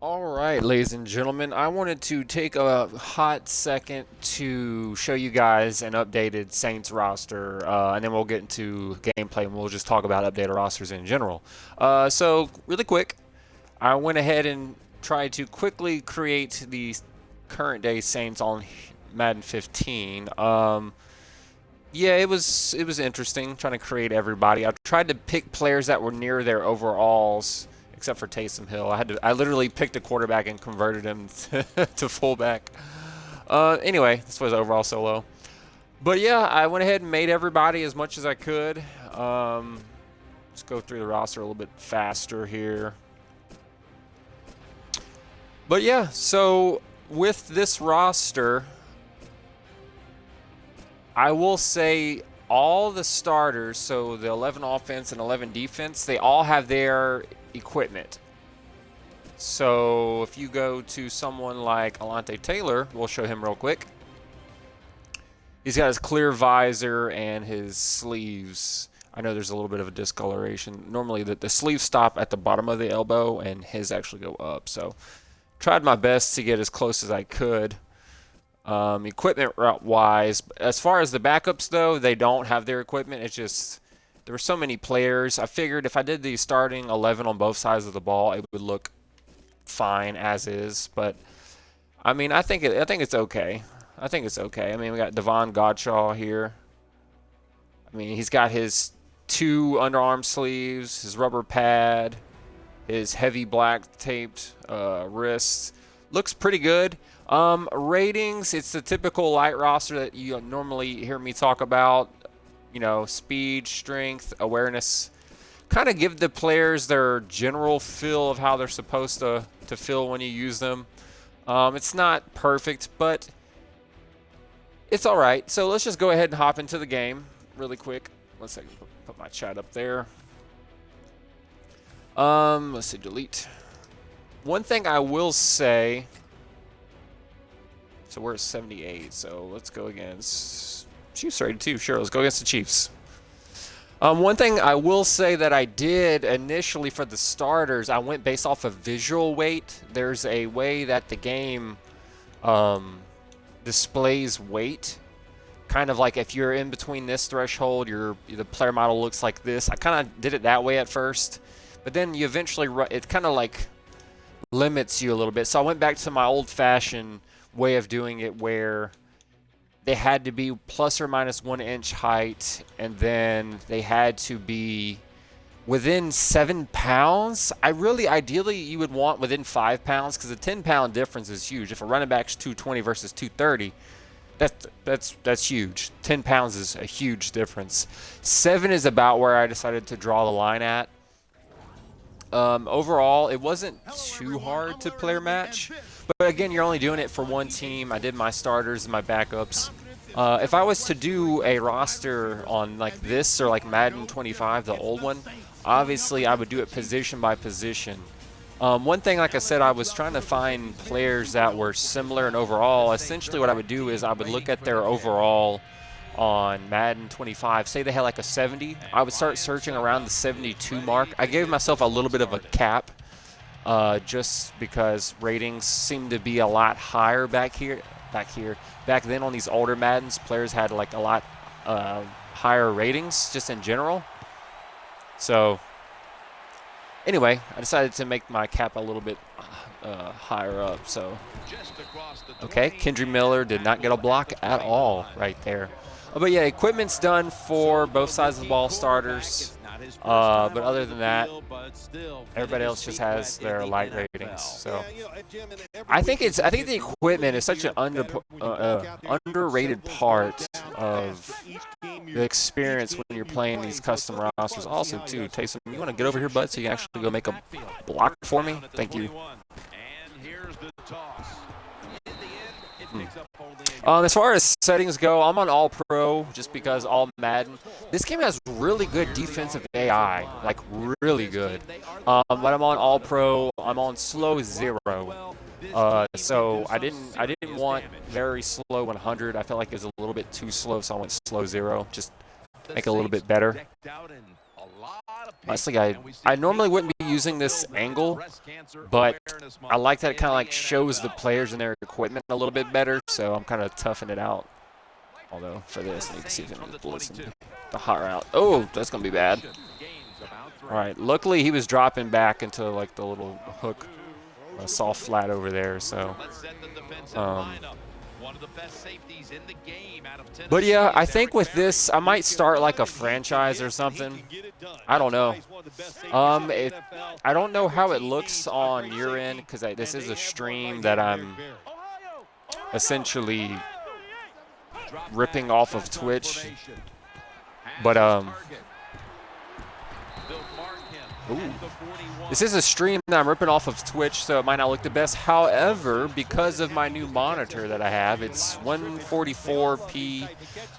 All right, ladies and gentlemen, I wanted to take a hot second to show you guys an updated Saints roster, and then we'll get into gameplay and we'll just talk about updated rosters in general. So, really quick, I went ahead and tried to quickly create the current day Saints on Madden 15. Yeah, it was interesting trying to create everybody. I tried to pick players that were near their overalls, except for Taysom Hill. I literally picked a quarterback and converted him to fullback. Anyway, this was overall solo. But yeah, I went ahead and made everybody as much as I could. Let's go through the roster a little bit faster here. But yeah, so with this roster, I will say all the starters, so the 11 offense and 11 defense, they all have their equipment. So if you go to someone like Alante Taylor, we'll show him real quick. He's got his clear visor and his sleeves. I know there's a little bit of a discoloration. Normally the sleeves stop at the bottom of the elbow and his actually go up. So tried my best to get as close as I could. Equipment wise, as far as the backups though, they don't have their equipment. It's just there were so many players. I figured if I did the starting 11 on both sides of the ball, it would look fine as is. But I mean, I think it's okay. I think it's okay. I mean, we got Devon Godshaw here. I mean, he's got his 2 underarm sleeves, his rubber pad, his heavy black taped wrists. Looks pretty good. Ratings, it's the typical light roster that you normally hear me talk about. You know, speed, strength, awareness. Kind of give the players their general feel of how they're supposed to feel when you use them. It's not perfect, but it's all right. So let's just go ahead and hop into the game really quick. Let's put my chat up there. Let's see, delete. One thing I will say. So we're at 78. So let's go against Chiefs rated 2. Sure, let's go against the Chiefs. One thing I will say that I did initially for the starters, I went based off of visual weight. There's a way that the game displays weight. Kind of like if you're in between this threshold, the player model looks like this. I kind of did it that way at first, but then you eventually, it kind of like limits you a little bit. So I went back to my old-fashioned way of doing it where they had to be plus or minus 1 inch height, and then they had to be within 7 pounds. Ideally, you would want within 5 pounds because the 10-pound difference is huge. If a running back's 220 versus 230, that's huge. 10 pounds is a huge difference. 7 is about where I decided to draw the line at. Overall, it wasn't too hard to player match, but again, you're only doing it for one team. I did my starters and my backups. If I was to do a roster on like this or like Madden 25, the old one, obviously I would do it position by position. One thing, like I said, I was trying to find players that were similar in overall. Essentially what I would do is I would look at their overall on Madden 25. Say they had like a 70. I would start searching around the 72 mark. I gave myself a little bit of a cap just because ratings seem to be a lot higher back then on these older Maddens. Players had like a lot higher ratings just in general. So anyway, I decided to make my cap a little bit higher up. So okay, Kendry Miller did not get a block at all right there. But yeah, equipment's done for both sides of the ball starters. But other than that, everybody else just has their light ratings. So I think the equipment is such an underrated part of the experience when you're playing these custom rosters. Also, too, Taysom, you want to get over here, bud, so you can actually go make a block for me? Thank you. As far as settings go, I'm on All Pro just because All Madden. This game has really good defensive AI, like really good. But I'm on All Pro. I'm on Slow 0. So I didn't want very slow 100. I felt like it was a little bit too slow, so I went Slow 0. Just make it a little bit better. Honestly, I normally wouldn't be using this angle, but I like that it kind of like shows the players and their equipment a little bit better, so I'm kind of toughing it out. Although for this, you can see him blitzing the hot route. Oh, that's going to be bad. All right, luckily he was dropping back into like the little hook, soft flat over there, so. But yeah, I think with this, I might start like a franchise or something. I don't know. I don't know how it looks on your end, because this is a stream that I'm essentially ripping off of Twitch. But ooh. This is a stream that I'm ripping off of Twitch, so it might not look the best. However, because of my new monitor that I have, it's 144p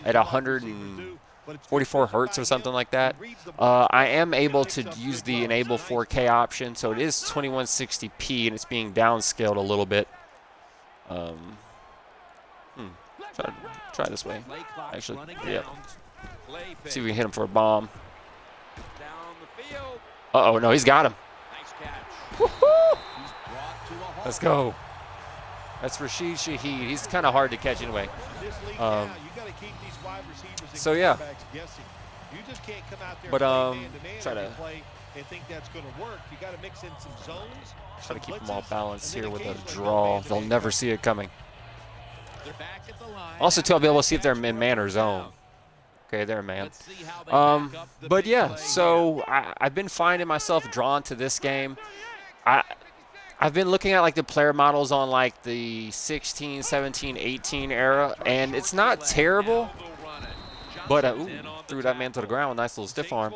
at 144 hertz or something like that. I am able to use the enable 4K option, so it is 2160p, and it's being downscaled a little bit. Try this way. Actually, yeah. See if we can hit him for a bomb. Uh-oh, no, he's got him. Woohoo! Let's go. That's Rashid Shaheed. He's kind of hard to catch anyway. So, yeah. But, try to keep them all balanced here with a draw. They'll never see it coming. Also, too, I'll be able to see if they're in man or zone. Okay, there, man. But yeah, so I've been finding myself drawn to this game. I've been looking at like the player models on like the 16, 17, 18 era, and it's not terrible. But ooh, threw that man to the ground. Nice little stiff arm.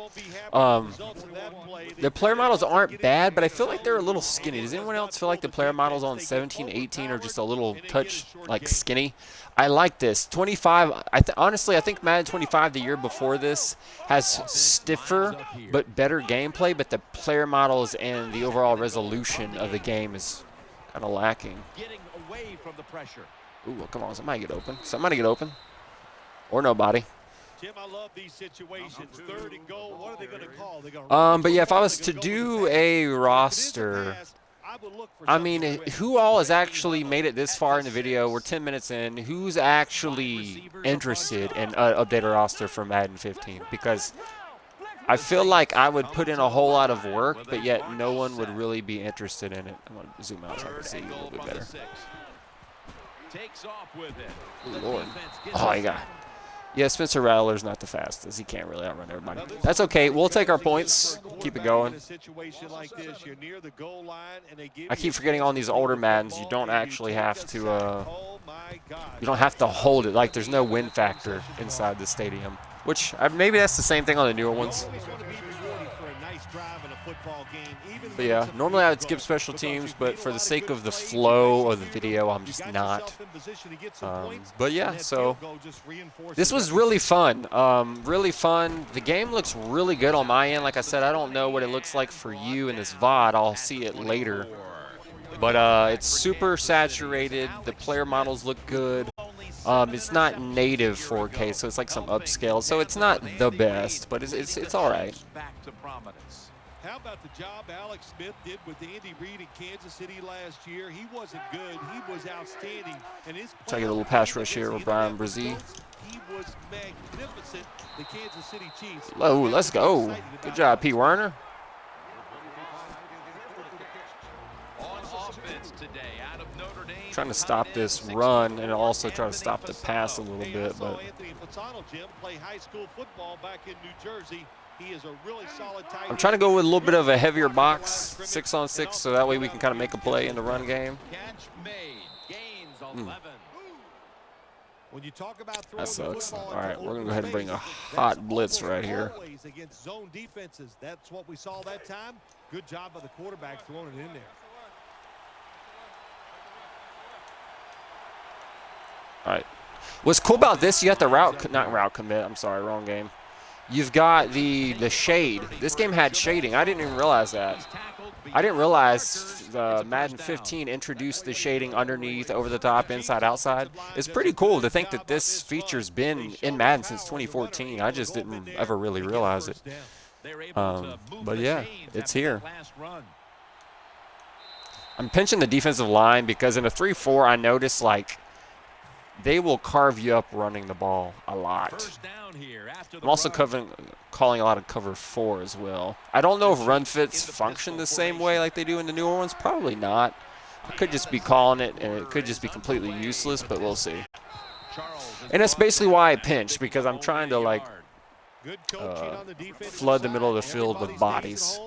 The player models aren't bad, but I feel like they're a little skinny. Does anyone else feel like the player models on 17, 18 are just a little touch like skinny? I like this. 25, honestly, I think Madden 25 the year before this has stiffer but better gameplay, but the player models and the overall resolution of the game is kind of lacking. Ooh, come on, somebody get open. Somebody get open. Or nobody. Jim, I love these situations. 3rd and goal. What are they going to call? But yeah, if I was to do a roster, I mean, who all has actually made it this far in the video? We're 10 minutes in. Who's actually interested in an updated roster for Madden 15? Because I feel like I would put in a whole lot of work, but yet no one would really be interested in it. I'm going to zoom out so I can see you a little bit better. Ooh, Lord. Oh, my God. Yeah, Spencer Rattler's not the fastest. He can't really outrun everybody. That's okay. We'll take our points. Keep it going. I keep forgetting on these older Maddens, you don't actually have to, you don't have to hold it. Like, there's no win factor inside the stadium. Which, maybe that's the same thing on the newer ones. But yeah, normally I would skip special teams, but for the sake of the flow of the video, I'm just not. But yeah, so this was really fun. Really fun. The game looks really good on my end. Like I said, I don't know what it looks like for you in this VOD. I'll see it later. But it's super saturated. The player models look good. It's not native 4K, so it's like some upscale. So it's not the best, but it's all right. How about the job Alex Smith did with Andy Reid in Kansas City last year? He wasn't good. He was outstanding. And his try to get a little pass rush here with Brian Brzee. He was magnificent. The Kansas City Chiefs. Oh, let's go. Good job, P. Werner. Trying to stop this run and also try to stop the pass a little bit, but I'm trying to go with a little bit of a heavier box, 6-on-6, so that way we can kind of make a play in the run game. That sucks. All right, we're going to go ahead and bring a hot blitz right here. Against zone defenses. That's what we saw that time. Good job by the quarterback throwing it in there. All right. What's cool about this, you got the not route commit. I'm sorry, wrong game. You've got the shade. This game had shading. I didn't even realize that. I didn't realize Madden 15 introduced the shading underneath, over the top, inside, outside. It's pretty cool to think that this feature's been in Madden since 2014. I just didn't ever really realize it. But yeah, it's here. I'm pinching the defensive line because in a 3-4, I noticed like they will carve you up running the ball a lot. I'm also calling a lot of cover 4 as well. I don't know if run fits function the same way like they do in the newer ones. Probably not. I could just be calling it, and it could just be completely useless, but we'll see. And that's basically why I pinch, because I'm trying to like flood the middle of the field with bodies.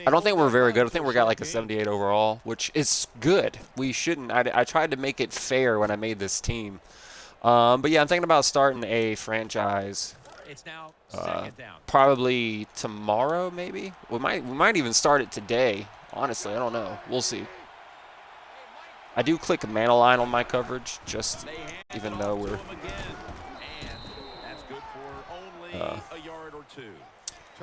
I don't think we're very good. I think we got like a 78 overall, which is good. We shouldn't. I tried to make it fair when I made this team. But yeah, I'm thinking about starting a franchise. Probably tomorrow, maybe. We might even start it today. Honestly, I don't know. We'll see. I do click man align on my coverage, just even though we're.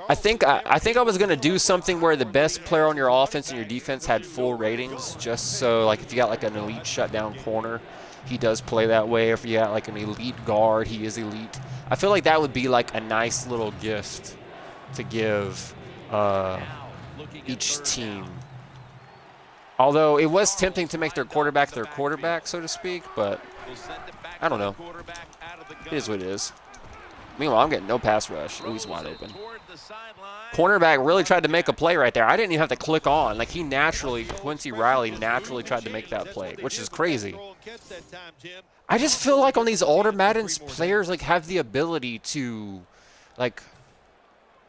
I think I was gonna do something where the best player on your offense and your defense had full ratings, just so like if you got like an elite shutdown corner, he does play that way. Or if you got like an elite guard, he is elite. I feel like that would be like a nice little gift to give each team. Although it was tempting to make their quarterback, so to speak, but I don't know. It is what it is. Meanwhile, I'm getting no pass rush. Oh, he's wide open. Cornerback really tried to make a play right there. I didn't even have to click on. Like, Quincy Riley naturally tried to make that play, which is crazy. I just feel like on these older Madden's players, like, have the ability to, like,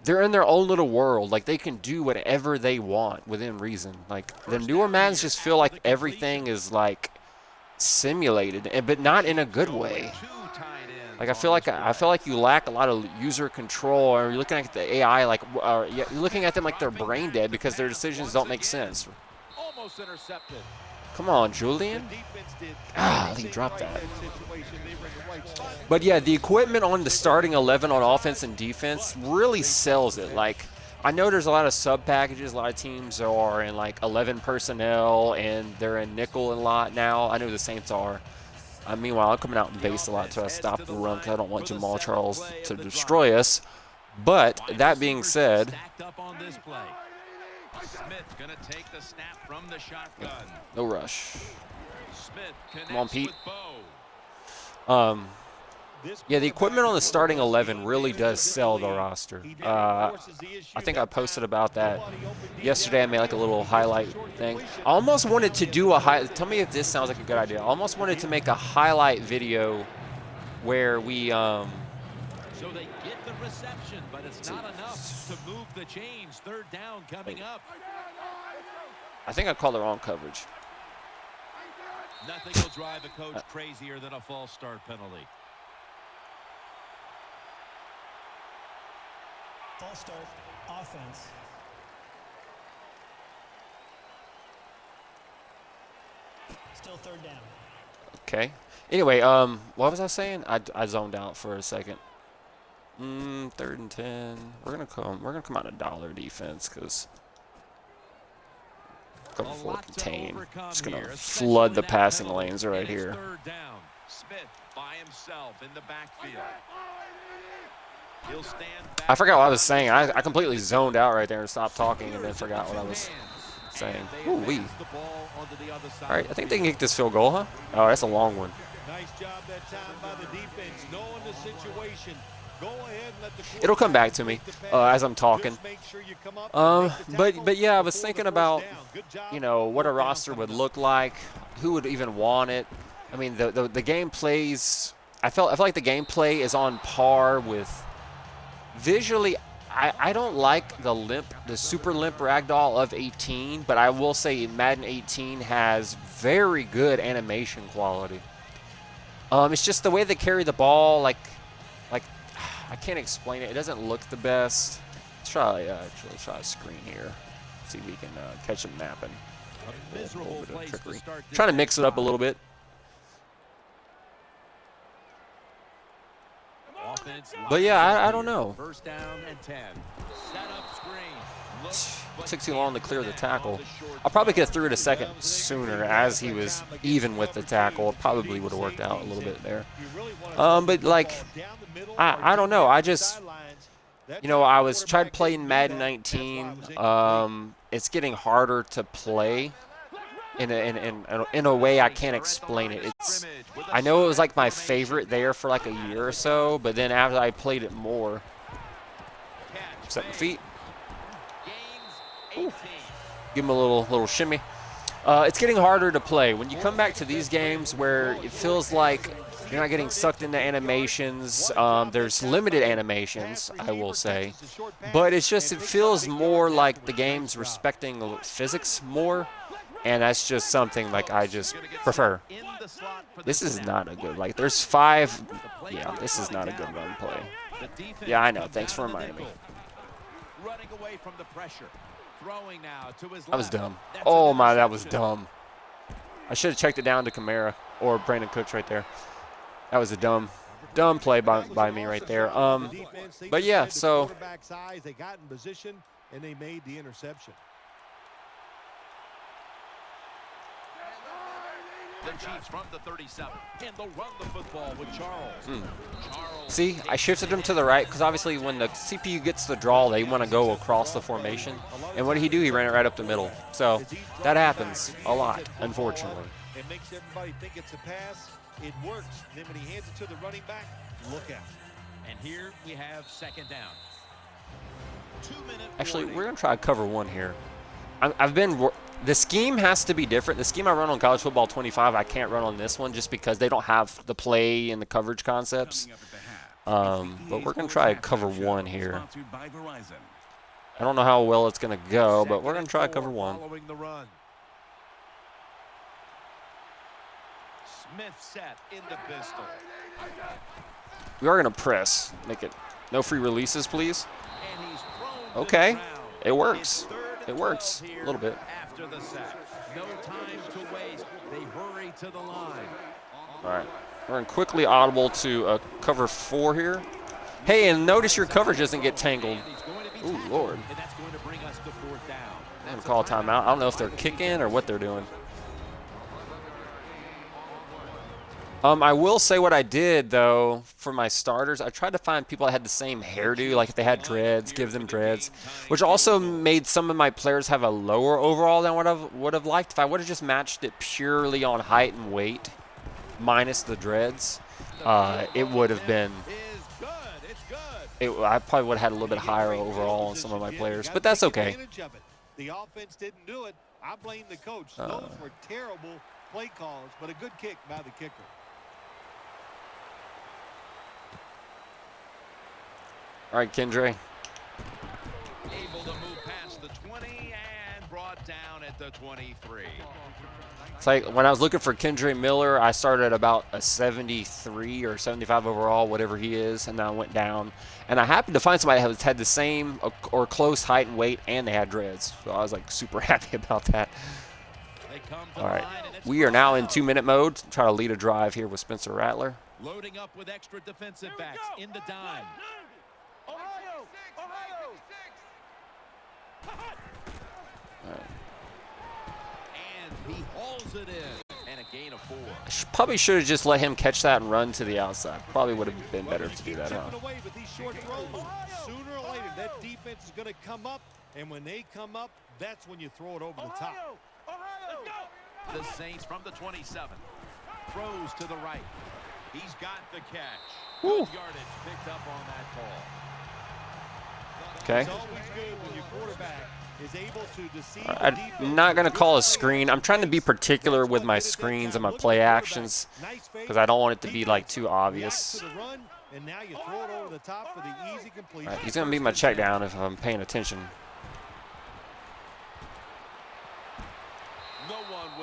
they're in their own little world. Like, they can do whatever they want within reason. Like, the newer Maddens just feel like everything is, like, simulated, but not in a good way. Like I feel like you lack a lot of user control, or you're looking at the AI like you're looking at them like they're brain dead because their decisions don't make sense. Come on, Julian. Ah, he dropped that. But yeah, the equipment on the starting 11 on offense and defense really sells it. Like I know there's a lot of sub packages. A lot of teams are in like 11 personnel and they're in nickel a lot now. I know the Saints are. Meanwhile, I'm coming out in base a lot to stop the run because I don't want Jamal Charles to destroy us. But that being said, no rush. Come on, Pete. Yeah, the equipment on the starting 11 really does sell the roster. I think I posted about that yesterday. I made like a little highlight thing. I almost wanted to do tell me if this sounds like a good idea. I almost wanted to make a highlight video where we So they get the reception, but it's not enough to move the chains. Third down coming up. I think I called the wrong coverage. Nothing will drive a coach crazier than a false start penalty. False start, offense. Still third down. Okay. Anyway, what was I saying? I zoned out for a second. 3rd and 10. We're gonna come out of dollar defense because cover 4 contain. Just gonna flood the passing lanes right here. Smith by himself in the backfield. I forgot what I was saying. I completely zoned out right there and stopped talking and then forgot what I was saying. Ooh-wee. All right, I think they can kick this field goal, huh? Oh, that's a long one. Nice job that time by the defense, knowing the situation. Go ahead and let the It'll come back to me as I'm talking. But yeah, I was thinking about, you know, what a roster would look like, who would even want it. I mean, the game plays. I feel like the gameplay is on par with. Visually, I don't like the super limp ragdoll of 18, but I will say Madden 18 has very good animation quality. It's just the way they carry the ball, like I can't explain it. It doesn't look the best. Let's try a screen here. See if we can catch them napping. A little bit of trickery. Trying to mix it up a little bit. But yeah, I don't know. First down and 10. Set up screen. It took too long to clear the tackle. I'll probably get through it a second sooner as he was even with the tackle. It probably would have worked out a little bit there. But like, I don't know. You know, I was tried playing Madden 19. It's getting harder to play in a way I can't explain it. I know it was like my favorite there for like a year or so, but then after I played it more, 7 feet. Ooh. Give him a little shimmy. It's getting harder to play. When you come back to these games where it feels like you're not getting sucked into animations, there's limited animations, I will say, but it feels more like the game's respecting physics more, and that's just something like I just prefer. This is not a good, like there's 5, yeah, this is not a good run play. Yeah, I know, thanks for reminding me. Running away from the pressure. Throwing now to his That was dumb. Oh my, that was dumb. I should have checked it down to Kamara or Brandon Cooks right there. That was a dumb play by me right there. But yeah, so they got in position and they made the interception. The Chiefs from the 37, and they'll run the football with Charles. See, I shifted him to the right because obviously when the CPU gets the draw, they want to go across the formation. And what did he do? He ran it right up the middle. So that happens a lot, unfortunately. It makes everybody think it's a pass. It works. Then when he hands it to the running back, look out. And here we have 2nd down. 2-minute Actually, warning. we're going to try cover 1 here. The scheme has to be different. The scheme I run on College Football 25, I can't run on this one just because they don't have the play and the coverage concepts. But we're going to try cover 1 here. I don't know how well it's going to go, but we're going to try cover 1. Following the run. Smith set in the pistol. We are going to press. Make it no free releases, please. And he's thrown Okay. to the ground. It works. It's 3rd and It works 12 a little bit. After the sack. No time to waste. They hurry to the line. All right. We're going to quickly audible to cover 4 here. Hey, and notice your coverage doesn't get tangled. Ooh, Lord. And that's going to bring us to 4th down. I'm going to call a timeout. I don't know if they're kicking or what they're doing. I will say what I did, though, for my starters. I tried to find people that had the same hairdo, like if they had dreads, give them dreads, which also made some of my players have a lower overall than what I would have liked. If I would have just matched it purely on height and weight, minus the dreads, it would have been... I probably would have had a little bit higher overall on some of my players, but that's okay. The offense didn't do it. I blame the coach. Those were terrible play calls, but a good kick by the kicker. All right, Kendra. Able to move past the 20 and brought down at the 23. It's like when I was looking for Kendra Miller, I started at about a 73 or 75 overall, whatever he is, and then I went down. And I happened to find somebody that had the same or close height and weight, and they had dreads. So I was like super happy about that. All right, we are now in 2-minute mode. Try to lead a drive here with Spencer Rattler. Loading up with extra defensive backs in the dime. And he hauls it in. And a gain of 4. I probably should have just let him catch that and run to the outside. Probably would have been better to do that, huh? Away with these short throws. Sooner or later, that defense is going to come up. And when they come up, that's when you throw it over the top. The Saints from the 27. Throws to the right. He's got the catch. Good yardage picked up on that ball. Okay. It's always good when your quarterback is able to deceive I'm not going to call a screen. I'm trying to be particular with my screens and my play actions because I don't want it to be like too obvious. All right, he's going to be my check down if I'm paying attention.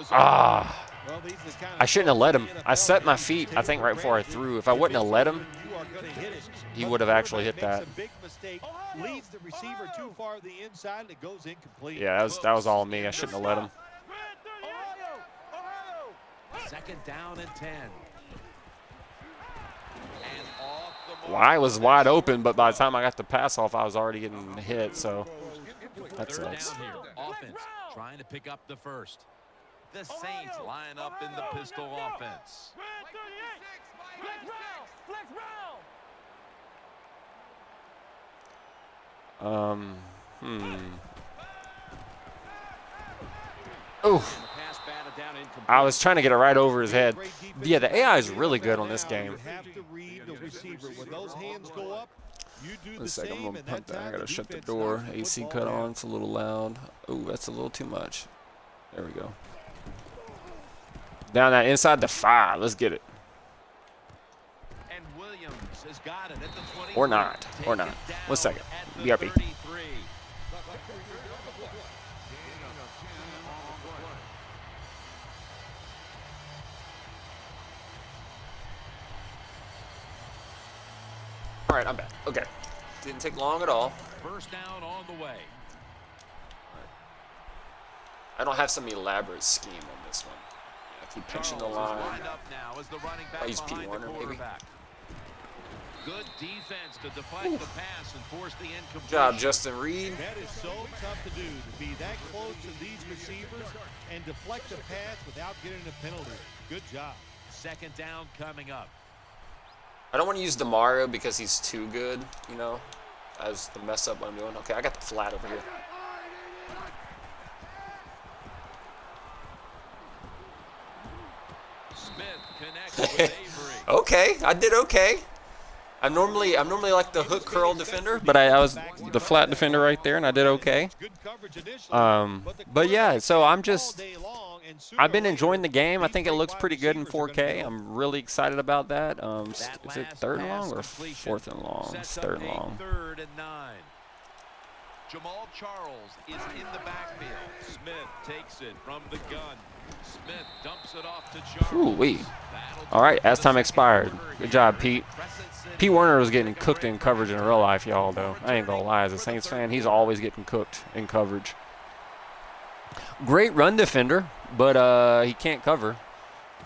I shouldn't have let him. I set my feet, I think, right before I threw. If I wouldn't have let him, he would have actually hit that. Yeah, that was all me. I shouldn't have let him. 2nd down and 10. Well, I was wide open, but by the time I got the pass off, I was already getting hit, so that sucks. Offense trying to pick up the first. The Saints line up in the pistol offense. Oh, I was trying to get it right over his head. Yeah, the AI is really good on this game. One second, I'm gonna put that. I gotta shut the door. AC cut on. It's a little loud. Oh, that's a little too much. There we go. Down that inside the 5. Let's get it. Or not. Or not. 1 second. BRB. All right, I'm back. Okay. Didn't take long at all. First down on the way. I don't have some elaborate scheme on this one. I keep pinching the line. I'll use P. Warner, maybe. Good defense to deflect the pass and force the incompletion. Good job, Justin Reed. That is so tough to do, to be that close to these receivers and deflect the pass without getting a penalty. Good job. Second down coming up. I don't want to use DeMario because he's too good, you know, as the mess up what I'm doing. Okay, I got the flat over here. Smith connects with Avery. Okay, I did okay. I'm normally like the hook curl defender, but I was the flat defender right there, and I did okay. But yeah, so I've been enjoying the game. I think it looks pretty good in 4K. I'm really excited about that. Is it 3rd and long or 4th and long? It's 3rd and long. 3rd and 9. Jamal Charles is in the backfield. Smith takes it from the gun. Smith dumps it off to Charles. Ooh-wee. All right, as time expired. Good job, Pete. Pete Warner was getting cooked in coverage in real life, y'all, though. I ain't gonna lie. As a Saints fan, he's always getting cooked in coverage. Great run defender, but he can't cover.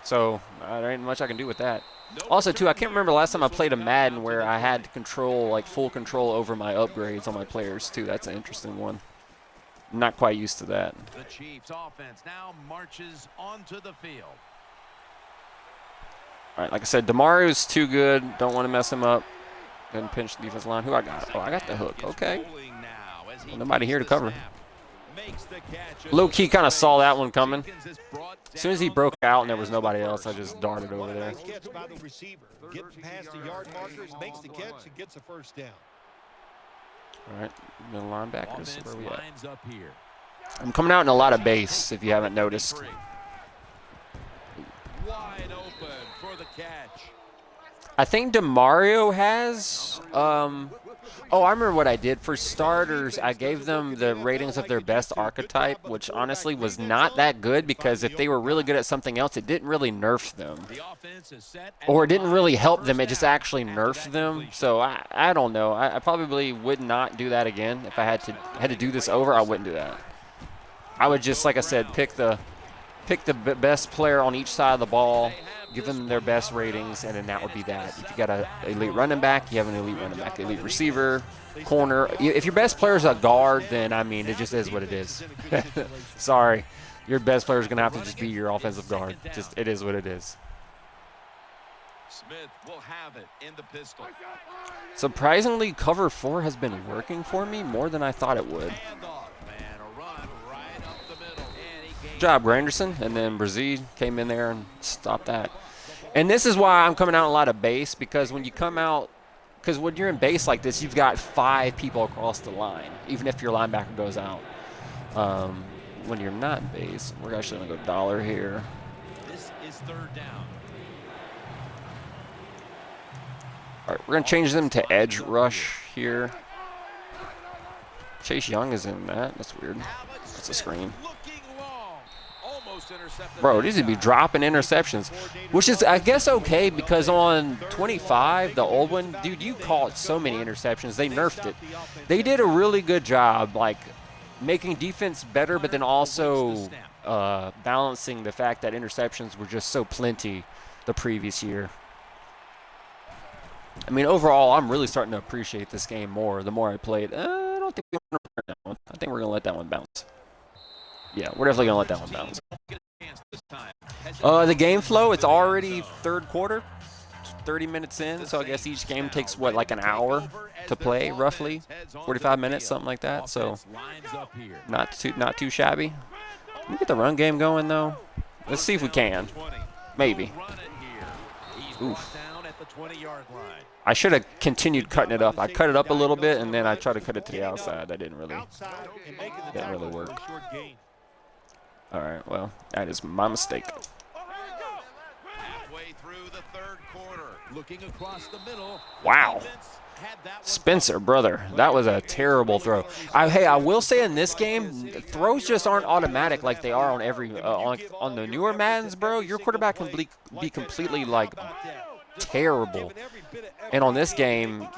So there ain't much I can do with that. Also, too, I can't remember the last time I played a Madden where I had control, like full control over my upgrades on my players, too. That's an interesting one. Not quite used to that. The Chiefs offense now marches onto the field. All right, like I said, DeMario's too good. Don't want to mess him up. Then pinch the defense line. Who I got? Oh, I got the hook. Okay. Well, nobody here to cover. Low-key kind of saw that one coming. As soon as he broke out and there was nobody else, I just darted over there. Getting past the yard markers, makes the catch, and gets a first down. All right, middle linebackers. Where we at? Up here. I'm coming out in a lot of base, if you haven't noticed. Wide open for the catch. I think DeMario has. Oh, I remember what I did. For starters, I gave them the ratings of their best archetype, which honestly was not that good because if they were really good at something else, it didn't really nerf them. Or it didn't really help them. It just actually nerfed them. So I don't know. I probably would not do that again. If I had to do this over, I wouldn't do that. I would just, like I said, pick the best player on each side of the ball, give them their best ratings, and then that would be that. If you got an elite running back, you have an elite running back. Elite receiver, corner. If your best player is a guard, then, I mean, it just is what it is. Sorry. Your best player is going to have to just be your offensive guard. Just, it is what it is. Smith will have it in the pistol. Surprisingly, cover 4 has been working for me more than I thought it would. Good job, Granderson, and then Brazil came in there and stopped that. And this is why I'm coming out a lot of base, because when you come out, because when you're in base like this, you've got 5 people across the line, even if your linebacker goes out. When you're not in base, we're actually going to go dollar here. This is 3rd down. All right, we're going to change them to edge rush here. Chase Young is in that. That's weird. That's a screen. Bro, these would be dropping interceptions, which is, I guess, okay, because on 25, the old one, dude, you caught so many interceptions. They nerfed it. They did a really good job, like, making defense better, but then also balancing the fact that interceptions were just so plenty the previous year. I mean, overall, I'm really starting to appreciate this game more the more I play it. I don't think we're going to let that one. I think we're going to let that one bounce. Yeah, we're definitely going to let that one bounce. The game flow, it's already 3rd quarter. 30 minutes in, so I guess each game takes, what, like an hour to play, roughly? 45 minutes, something like that, so not too shabby. Can we get the run game going, though? Let's see if we can. Maybe. Oof. I should have continued cutting it up. I cut it up a little bit, and then I tried to cut it to the outside. That didn't really work. All right, well, that is my mistake. Halfway through the third quarter, looking across the middle. Wow. Spencer, brother, that was a terrible throw. Hey, I will say in this game, throws just aren't automatic like they are on every on the newer Maddens, bro. Your quarterback can be completely like terrible. And on this game,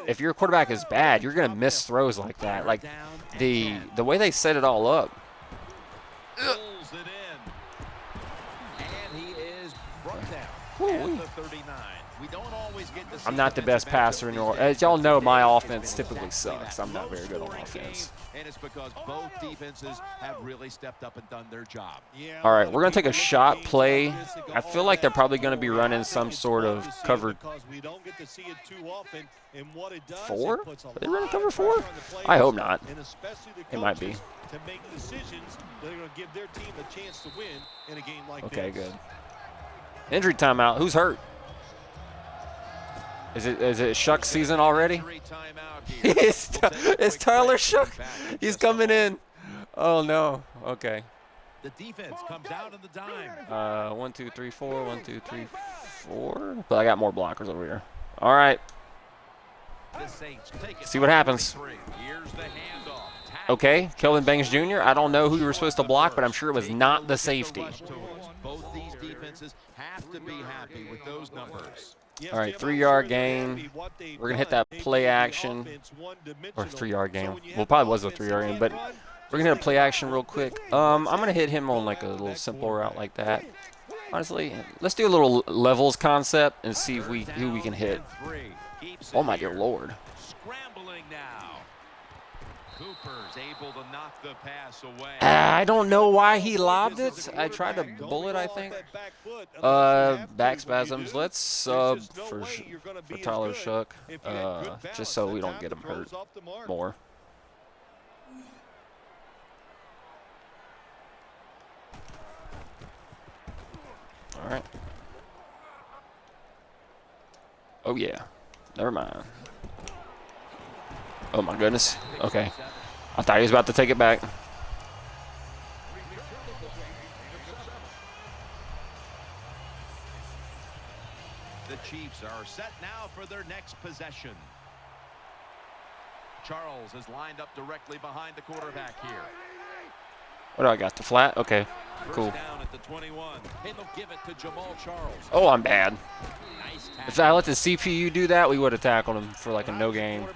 if your quarterback is bad, you're gonna miss throws like that. Like the way they set it all up. Pulls it in. And he is brought down at the 39. We don't always get to see. I'm not the best passer in the world. As y'all know, my offense typically sucks. I'm not very good on offense. And it's because both defenses have really stepped up and done their job. All right, we're going to take a shot play. I feel like they're probably going to be running some sort of cover 4? Are they running cover 4? I hope not. It might be. Okay, good. Injury timeout. Who's hurt? Is it Shuck season already? It's Tyler Shuck. He's coming in. Oh no. Okay. The defense comes out in the dime. 1, 2, 3, 4. 1, 2, 3, 4. But I got more blockers over here. All right. See what happens. Okay, Kelvin Banks Jr. I don't know who you were supposed to block, but I'm sure it was not the safety. Both these defenses have to be happy with those numbers. All right, 3-yard gain. We're going to hit that play action. Or 3-yard gain. Well, it probably was a 3-yard gain, but we're going to hit a play action real quick. I'm going to hit him on like a little simple route like that. Honestly, let's do a little levels concept and see if who we can hit. Oh, my dear Lord. Scrambling now. Cooper's able to knock the pass away. I don't know why he lobbed it. I tried to bullet, I think. Back spasms. Let's sub for Tyler Shuck, just so we don't get him hurt more. All right. Oh, yeah. Never mind. Oh, my goodness. Okay. I thought he was about to take it back. The Chiefs are set now for their next possession. Charles is lined up directly behind the quarterback here. What do I got? The flat? Okay, cool. Down at the 21. And they'll give it to Jamal Charles. Oh, I'm bad. If I let the CPU do that, we would have tackled him for like a no gain.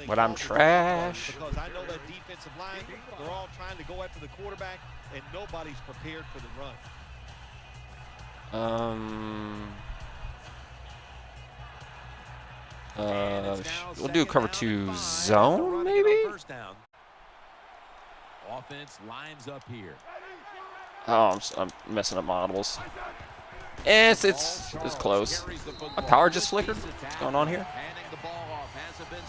But I'm trash. Because I know that defensive line, they're all trying to go after the quarterback, and nobody's prepared for the run. We'll do cover 2 zone, maybe? Offense lines up here. Oh, I'm messing up my audibles. It's close. My power just flickered. What's going on here?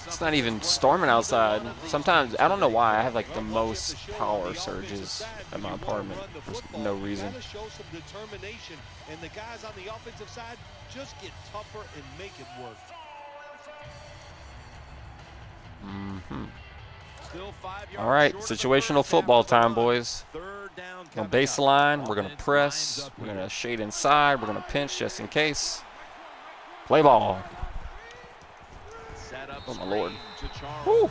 It's not even storming outside. Sometimes, I don't know why, I have like the most power surges at my apartment for no reason. And the guys on the offensive side just get tougher and make it work. All right, situational football time, boys. On baseline, we're going to press. We're going to shade inside. We're going to pinch just in case. Play ball. Oh, my Lord. Woo.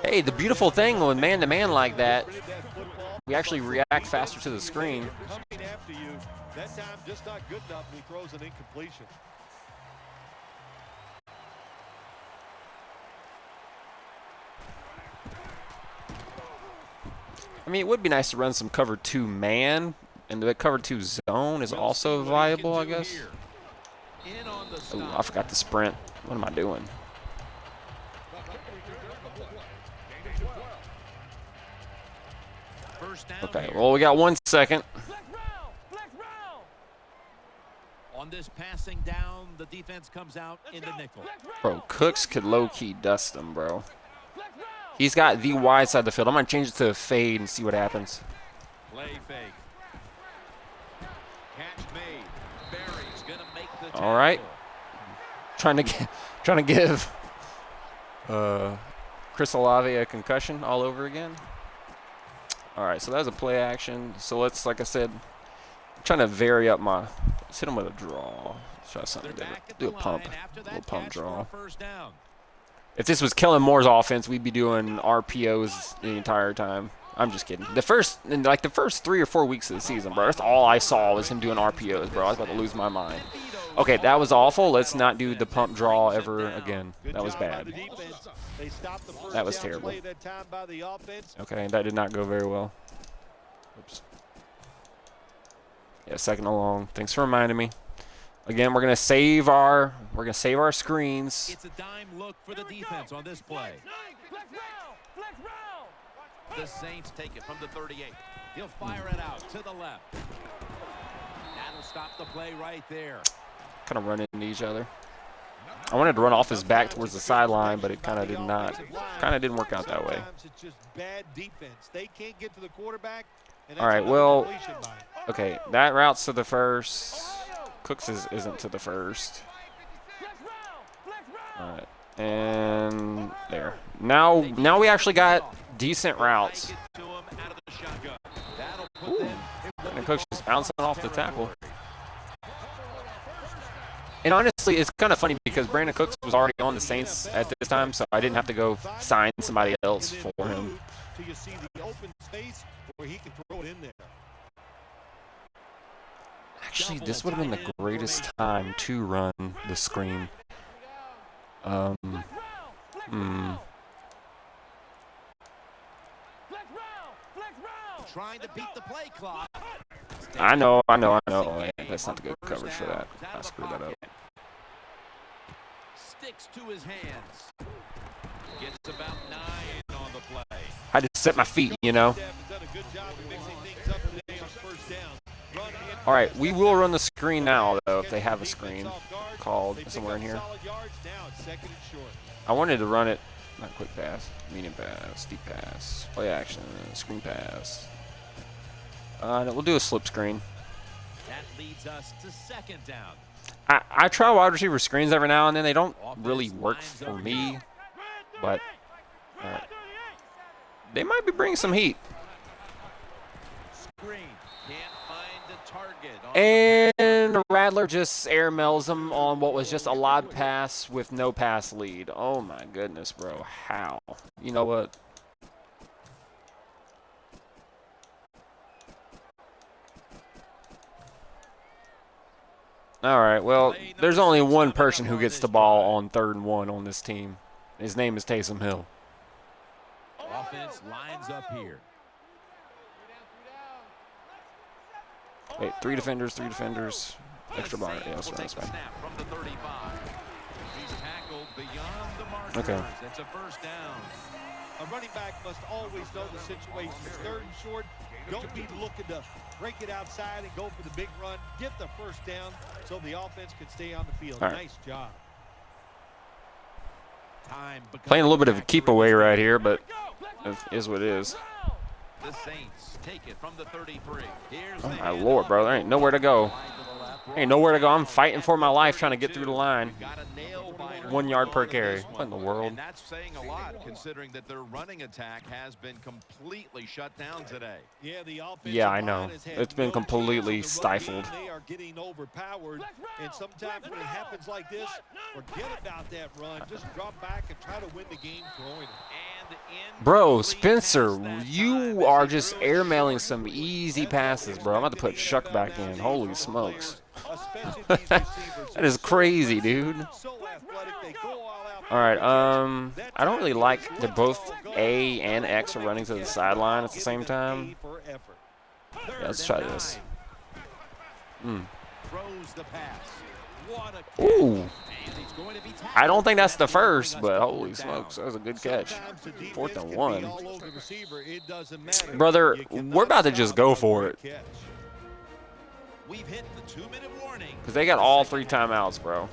Hey, the beautiful thing with man-to-man like that, we actually react faster to the screen. Coming after you, that time just not good enough, and he throws an incompletion. I mean, it would be nice to run some cover 2 man, and the cover 2 zone is also viable, I guess. Oh, I forgot the sprint. What am I doing? Okay, well, we got 1 second. On this passing down, the defense comes out in the nickel. Bro, Cooks could low-key dust him, bro. He's got the wide side of the field. I'm going to change it to a fade and see what happens. Play fake. Catch made. Barry's going to make the tackle. All right. Trying to give Chris Olave a concussion all over again. All right, so that was a play action. So let's, like I said, I'm trying to vary up my. Let's hit him with a draw. Let's try something different. Do a pump, a little pump draw. If this was Kellen Moore's offense, we'd be doing RPOs the entire time. I'm just kidding. The first 3 or 4 weeks of the season, bro, that's all I saw was him doing RPOs, bro. I was about to lose my mind. Okay, that was awful. Let's not do the pump draw ever again. That was bad. That was terrible. Okay, that did not go very well. Oops. Yeah, second and long. Thanks for reminding me. Again, we're gonna save our screens. It's a dime look for the defense on this play. The Saints take it from the 38. He'll fire it out to the left. That'll stop the play right there. Kind of run into each other. I wanted to run off his back towards the sideline, but it kind of did not. Kind of didn't work out that way. All right, well, okay, that route's to the first. Cooks isn't to the first. All right, and there. Now we actually got decent routes. Ooh. And Cooks just bouncing off the tackle. And honestly, it's kind of funny because Brandon Cooks was already on the Saints at this time, so I didn't have to go sign somebody else for him. Actually, this would have been the greatest time to run the screen. Trying to beat the play clock. I know. That's not the good coverage for that. I screwed that up. Sticks to his hands. Gets about 9 on the play. I had to set my feet, you know. All right, we will run the screen now, though, if they have a screen called somewhere in here. I wanted to run it, not quick pass, medium pass, deep pass, play action, screen pass. We'll do a slip screen. That leads us to second down. I try wide receiver screens every now and then. They don't really work for me, but they might be bringing some heat. Screen. Can't find the target. And Rattler just airmails him on what was just a lob pass with no pass lead. Oh my goodness, bro. How? You know what? All right, well, there's only one person who gets the ball on 3rd and 1 on this team. His name is Taysom Hill. Offense lines up here. Wait, 3 defenders. Extra bar. Yeah, that's fine. Okay. That's a first down. A running back must always know the situation. 3rd and short. Don't be looking to break it outside and go for the big run. Get the first down so the offense can stay on the field. Right. Nice job. Playing a little bit of a keep away right here, but it is what it is. The Saints take it from the 33. Oh my lord, bro. There ain't nowhere to go. Ain't nowhere to go. I'm fighting for my life trying to get through the line. 1 yard per carry. What in the world? And that's saying a lot considering that their running attack has been completely shut down today. Yeah, I know. It's been completely stifled. They are getting overpowered, and sometimes when it happens like this, forget about that run. Just drop back and try to win the game throwing it. Bro, Spencer, you are just airmailing some easy passes, bro. I'm about to put Shuck back in. Holy smokes. That is crazy, dude. All right, I don't really like that both A and X are running to the sideline at the same time. Yeah, let's try this. Ooh. I don't think that's the first, but holy smokes, that was a good catch. 4th and 1. Brother, we're about to just go for it. We've hit the 2-minute warning. Because they got all 3 timeouts, bro.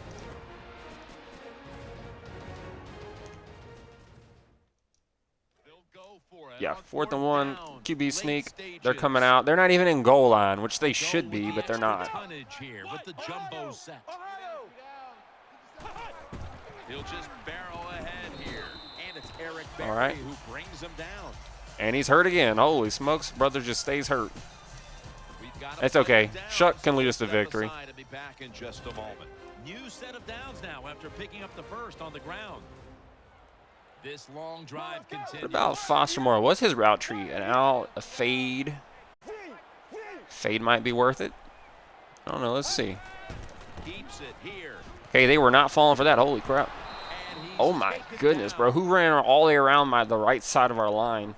Yeah, 4th and 1, QB sneak. They're coming out. They're not even in goal line, which they should be, but they're not. Here with the jumbo set. He'll just barrel ahead here. And it's Eric Berry who brings him down. And he's hurt again. Holy smokes, brother just stays hurt. It's okay. Shuck can lead us to victory. Be back in just a moment. New set of downs now after picking up the first on the ground. This long drive continues. What about Fostermore? What's his route tree? An out, a fade. Fade might be worth it. I don't know. Let's see. Keeps it here. Hey, they were not falling for that. Holy crap. Oh, my goodness, bro. Who ran all the way around the right side of our line?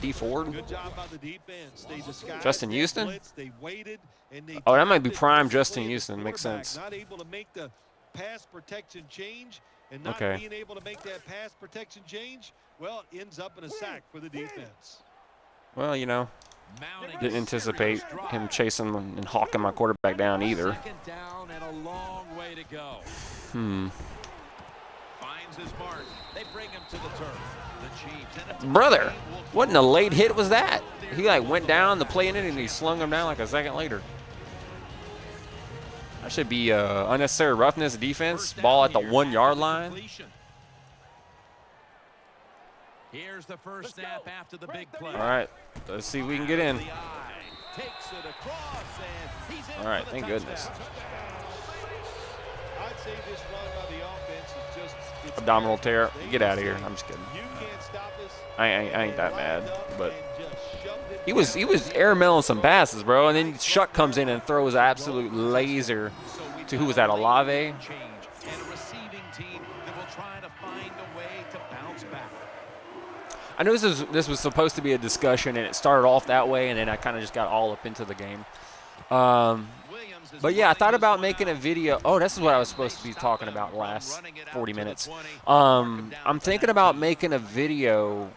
D Ford? Good job by the defense. They disguised Justin their Houston? blitz. They waited and they Oh, that might be tapped it prime perfectly Justin at the Houston. Makes quarterback. sense. Not able to make the pass protection change and not Okay. being able to make that pass protection change, well, it ends up in a sack for the defense. Well, you know, didn't anticipate him chasing and hawking my quarterback down either. Second down and a long way to go. Finds his mark. They bring him to the turf. The Chiefs. Brother, what in a late hit was that? He like went down the play in it and he slung him down like a second later. That should be unnecessary roughness defense. Ball at the 1-yard line. Here's the first snap after the big play. All right, let's see if we can get in. All right, thank goodness. I'd say this run by the offense is just it's Abdominal tear. Get out of here. I'm just kidding. You can't stop us. I ain't that mad, but he was airmailing some passes, bro. And then Shuck comes in and throws an absolute laser to who was that? Olave. And a receiving team that will try to find a way to bounce back. I know this was supposed to be a discussion, and it started off that way, and then I kind of just got all up into the game. But yeah, I thought about making a video. Oh, this is what I was supposed to be talking about the last 40 minutes. I'm thinking about making a video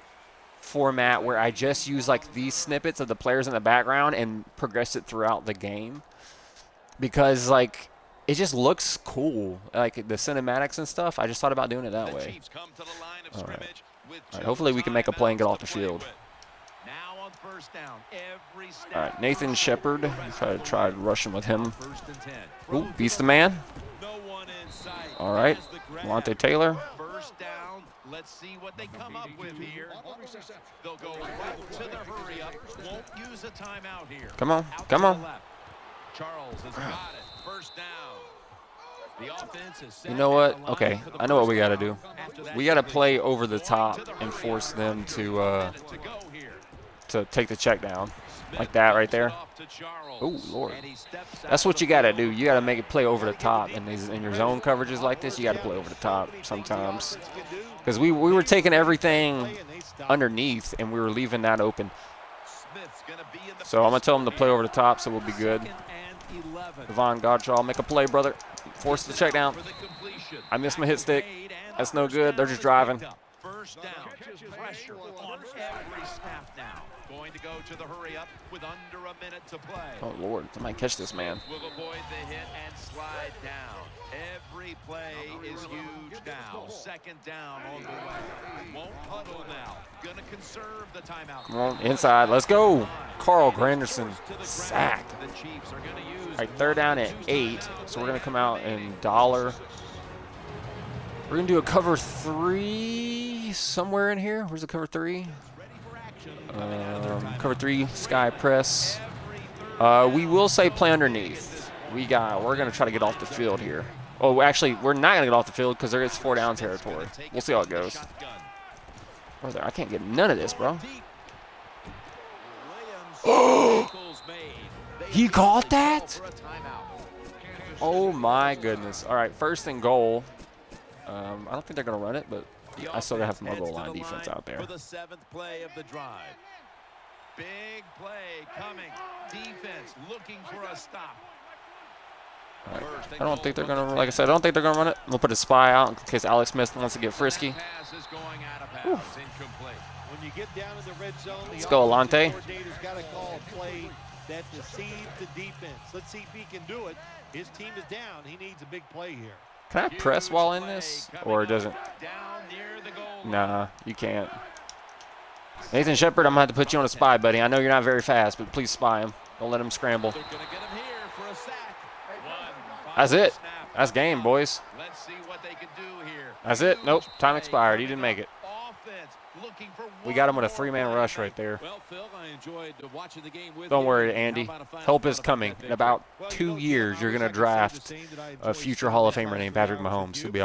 format where I just use like these snippets of the players in the background and progress it throughout the game, because like it just looks cool, like the cinematics and stuff. I just thought about doing it that way. All right. All right, hopefully we can make a play and get off the field. All right, Nathan Shepard. Tried rushing with him. Ooh, beats the man. All right, Alante Taylor. First down. Let's see what they come up with here. They'll go right to the hurry up. Won't use a timeout here. Come on, come on. Charles has got it. First down. The offense is set. You know what? Okay, I know what we got to do. We got to play over the top and force them to take the check down. Like that right there. Oh, Lord. That's what you got to do. You got to make it play over the top. And in your zone coverages like this, you got to play over the top sometimes. Because we were taking everything underneath, and we were leaving that open. So I'm going to tell them to play over the top, so we'll be good. Devon Godshaw, make a play, brother. Force the check down. I missed my hit stick. That's no good. They're just driving. First down. Pressure on every snap now. Going to go to the hurry up with under a minute to play. Oh, Lord. I might catch this man. Will avoid the hit and slide down. Every play is huge now. Second down on the way. Won't huddle now. Gonna conserve the timeout. Come on, inside. Let's go. Carl Granderson sacked. The Chiefs are gonna use All right, third down at 8. So we're going to come out and dollar. We're going to do a cover 3 somewhere in here. Where's the cover 3? Cover 3, sky press. We will say play underneath. We're going to try to get off the field here. Oh, actually, we're not going to get off the field because there is 4 down territory. We'll see how it goes. Brother, I can't get none of this, bro. Oh! He caught that? Oh, my goodness. All right, first and goal. I don't think they're going to run it, but I still got to have my goal line defense out there. For the 7th play of the drive. Big play coming. Defense looking for a stop. Right. I don't think they're going to, like I said, I don't think they're going to run it. We'll put a spy out in case Alex Smith wants to get frisky. When you get down in the red zone, let's go, Alante. Got to call a play that deceives the defense. Let's see if he can do it. His team is down. He needs a big play here. Can I press while in this, or it doesn't? Nah, you can't. Nathan Shepard, I'm going to have to put you on a spy, buddy. I know you're not very fast, but please spy him. Don't let him scramble. That's it. That's game, boys. That's it. Nope. Time expired. He didn't make it. We got him with a three-man rush right there. Don't worry, Andy. Help is coming. In about 2 years, you're going to draft a future Hall of Famer named Patrick Mahomes. He'll be all right.